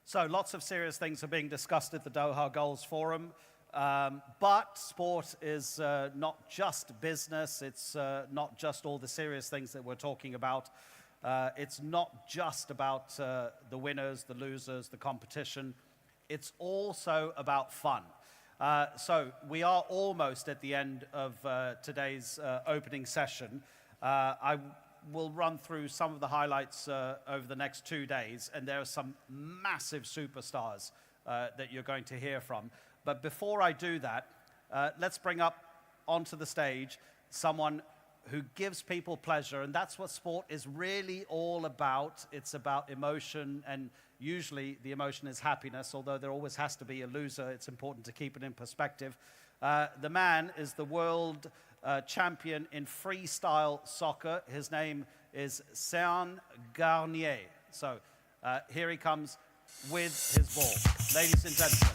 So lots of serious things are being discussed at the Doha Goals Forum, but sport is not just business, it's not just all the serious things that we're talking about. It's not just about the winners, the losers, the competition. It's also about fun. So we are almost at the end of today's opening session. I will run through some of the highlights over the next 2 days, and there are some massive superstars that you're going to hear from. But before I do that, let's bring up onto the stage someone who gives people pleasure, and that's what sport is really all about. It's about emotion, and usually the emotion is happiness, although there always has to be a loser. It's important to keep it in perspective. The man is the world champion in freestyle soccer. His name is Séan Garnier. So here he comes with his ball. Ladies and gentlemen.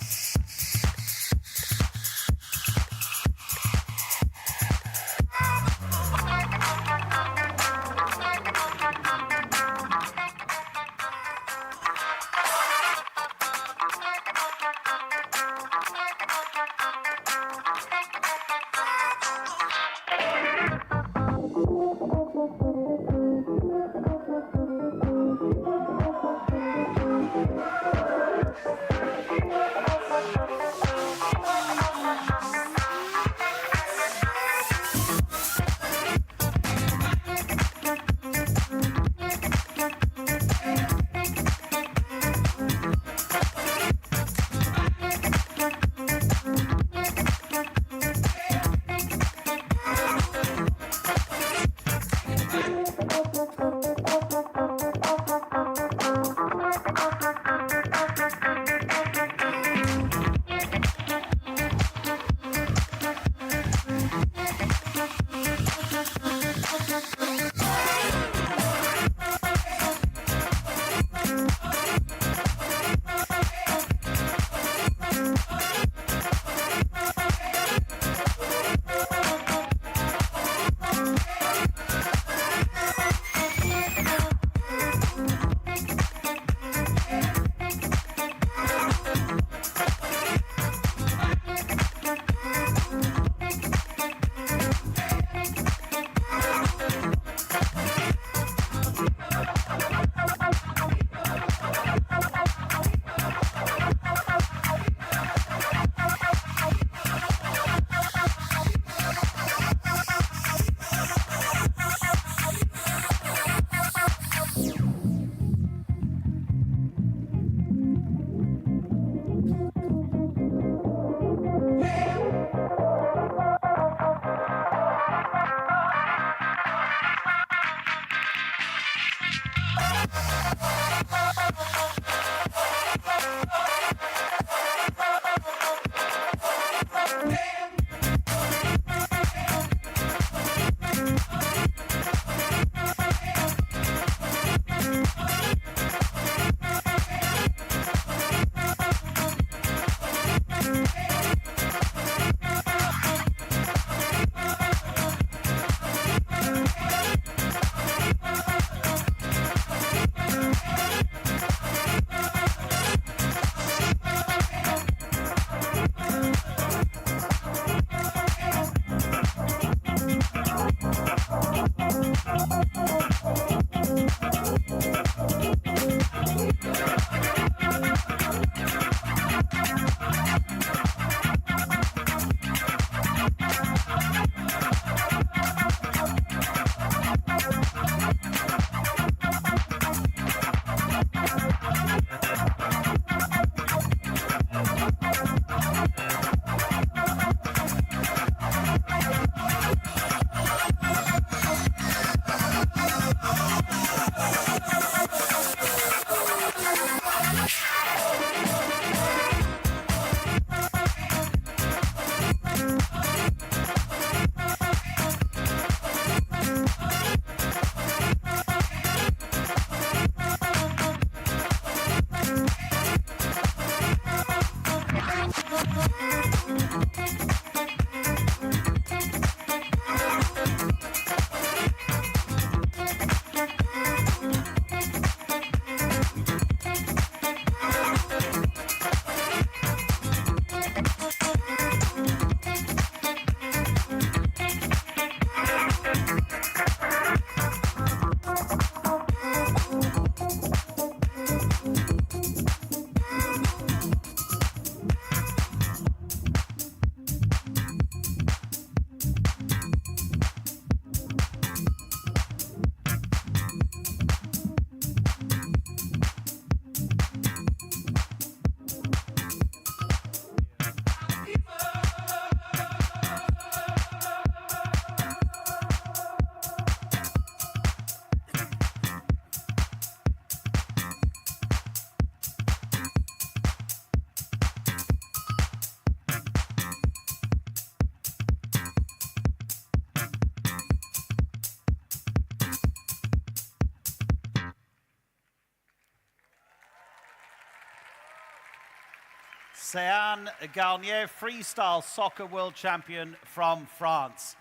Séan Garnier, freestyle soccer world champion from France.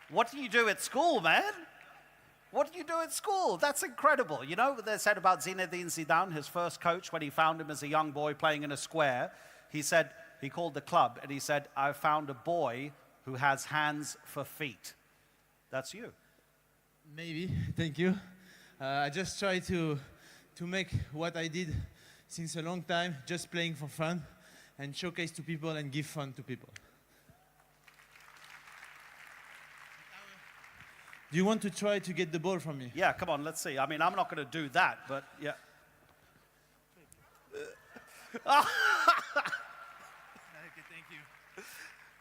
What do you do at school, man? What do you do at school? That's incredible. You know what they said about Zinedine Zidane, his first coach, when he found him as a young boy playing in a square? He said, he called the club and he said, I found a boy who has hands for feet. That's you. Maybe, thank you. I just try to make what I did since a long time, just playing for fun and showcase to people and give fun to people. Do you want to try to get the ball from me? Yeah, come on, let's see. I mean, I'm not going to do that, but yeah. Okay, thank you.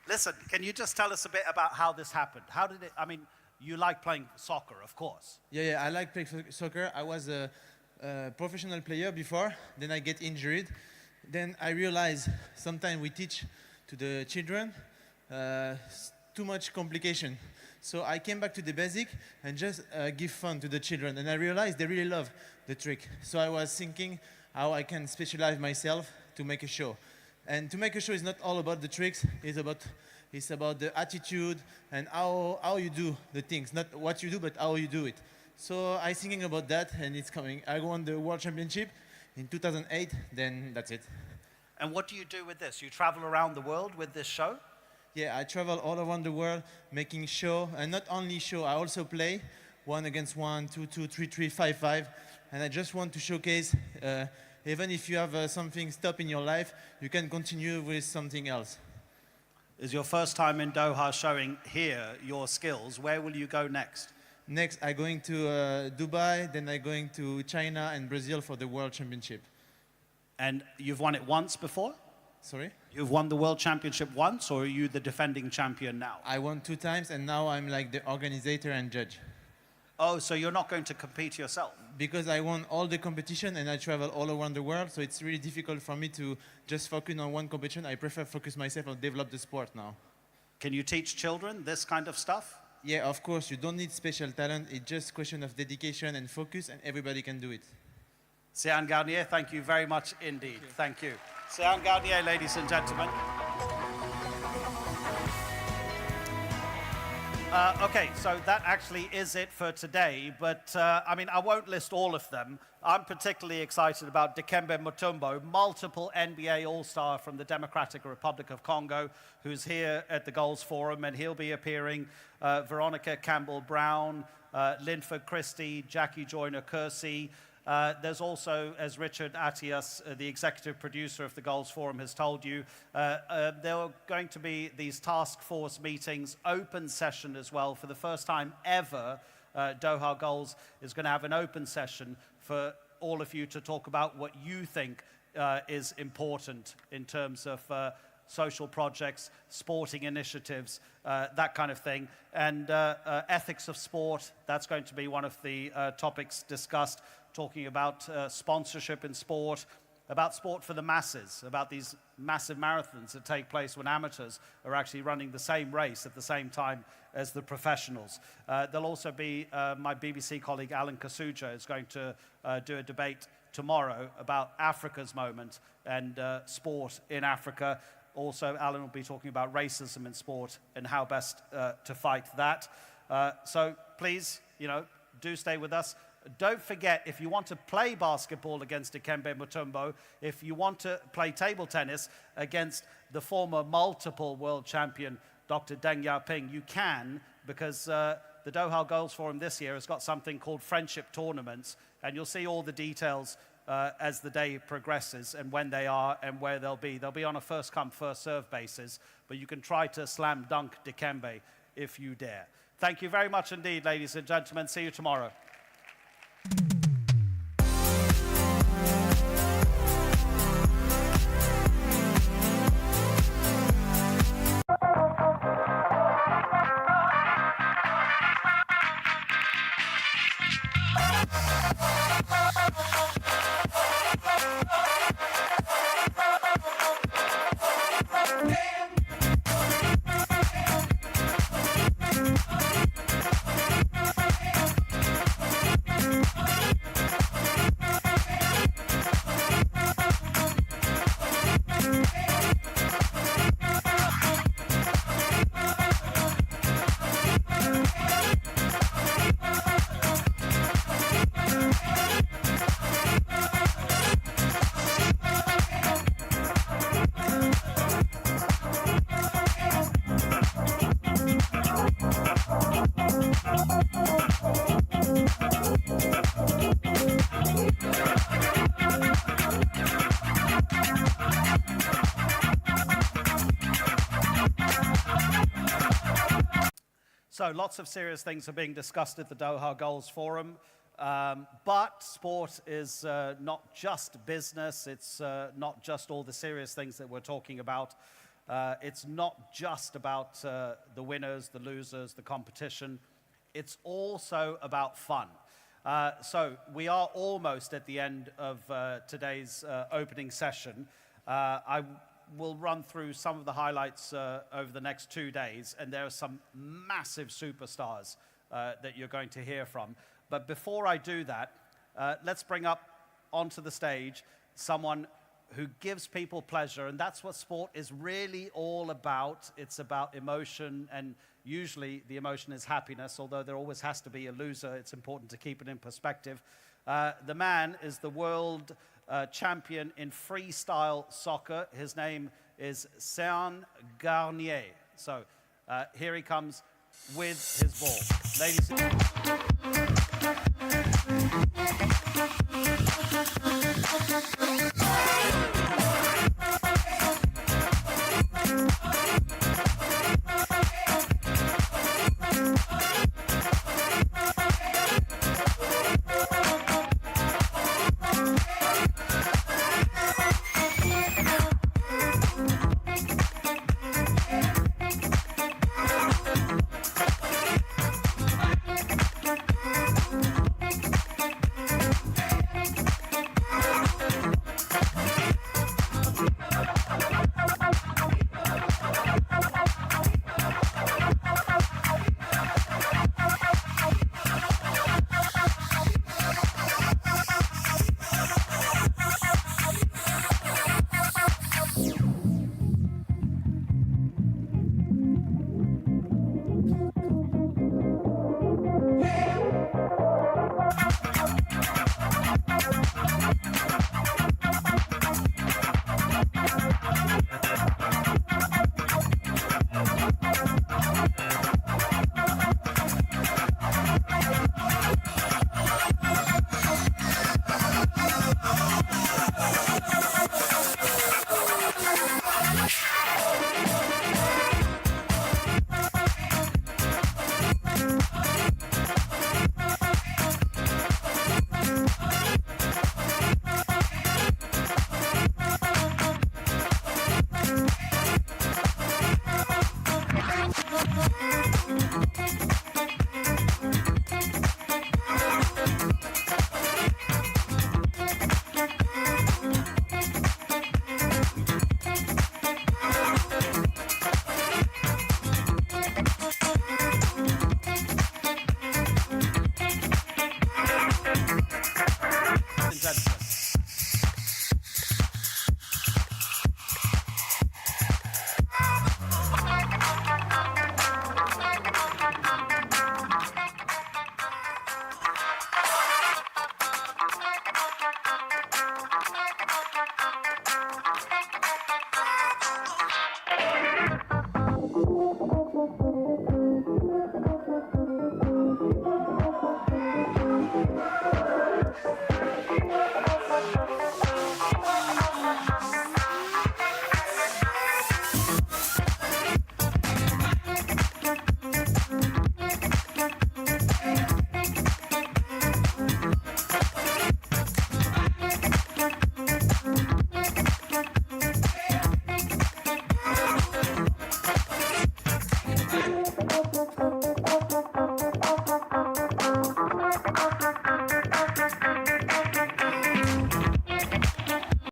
Listen, can you just tell us a bit about how this happened? How did it, I mean, you like playing soccer, of course. Yeah, I like playing soccer. I was a professional player before, then I get injured. Then I realize sometimes we teach to the children too much complication. So I came back to the basic and just give fun to the children. And I realized they really love the trick. So I was thinking how I can specialize myself to make a show. And to make a show is not all about the tricks, it's about the attitude and how you do the things. Not what you do, but how you do it. So I thinking about that and it's coming. I won the World Championship in 2008, then that's it. And what do you do with this? You travel around the world with this show? Yeah, I travel all around the world making show, and not only show, I also play 1 against 1, 2, 2, 3, 3, 5, 5, and I just want to showcase, even if you have something stop in your life, you can continue with something else. Is your first time in Doha showing here your skills? Where will you go next? Next, I'm going to Dubai, then I'm going to China and Brazil for the World Championship. And you've won it once before? Sorry? You've won the World Championship once, or are you the defending champion now? I won 2 times, and now I'm like the organizer and judge. Oh, so you're not going to compete yourself? Because I won all the competition, and I travel all around the world, so it's really difficult for me to just focus on one competition. I prefer focus myself on develop the sport now. Can you teach children this kind of stuff? Yeah, of course. You don't need special talent. It's just a question of dedication and focus, and everybody can do it. Séan Garnier, thank you very much indeed. Thank you. Séan Garnier, ladies and gentlemen. Okay, so that actually is it for today, but I mean, I won't list all of them. I'm particularly excited about Dikembe Mutombo, multiple NBA All-Star from the Democratic Republic of Congo, who's here at the Goals Forum, and he'll be appearing. Veronica Campbell-Brown, Linford Christie, Jackie Joyner-Kersey. There's also, as Richard Attias, the executive producer of the Goals Forum, has told you, there are going to be these task force meetings, open session as well. For the first time ever, Doha Goals is going to have an open session for all of you to talk about what you think is important in terms of social projects, sporting initiatives, that kind of thing. And ethics of sport, that's going to be one of the topics discussed, talking about sponsorship in sport, about sport for the masses, about these massive marathons that take place when amateurs are actually running the same race at the same time as the professionals. There'll also be my BBC colleague Alan Kasuja is going to do a debate tomorrow about Africa's moment and sport in Africa. Also, Alan will be talking about racism in sport and how best to fight that. So please, do stay with us. Don't forget, if you want to play basketball against Dikembe Mutombo, if you want to play table tennis against the former multiple world champion, Dr. Deng Xiaoping, you can, because the Doha Goals Forum this year has got something called friendship tournaments, and you'll see all the details as the day progresses and when they are and where they'll be. They'll be on a first-come, first-served basis, but you can try to slam dunk Dikembe if you dare. Thank you very much indeed, ladies and gentlemen. See you tomorrow. So lots of serious things are being discussed at the Doha Goals Forum, but sport is not just business, it's not just all the serious things that we're talking about. It's not just about the winners, the losers, the competition. It's also about fun. So we are almost at the end of today's opening session. I will run through some of the highlights over the next 2 days, and there are some massive superstars that you're going to hear from. But before I do that, let's bring up onto the stage someone who gives people pleasure, and that's what sport is really all about. It's about emotion, and usually the emotion is happiness, although there always has to be a loser. It's important to keep it in perspective. The man is the world champion in freestyle soccer. His name is Séan Garnier. So here he comes with his ball. Ladies and gentlemen.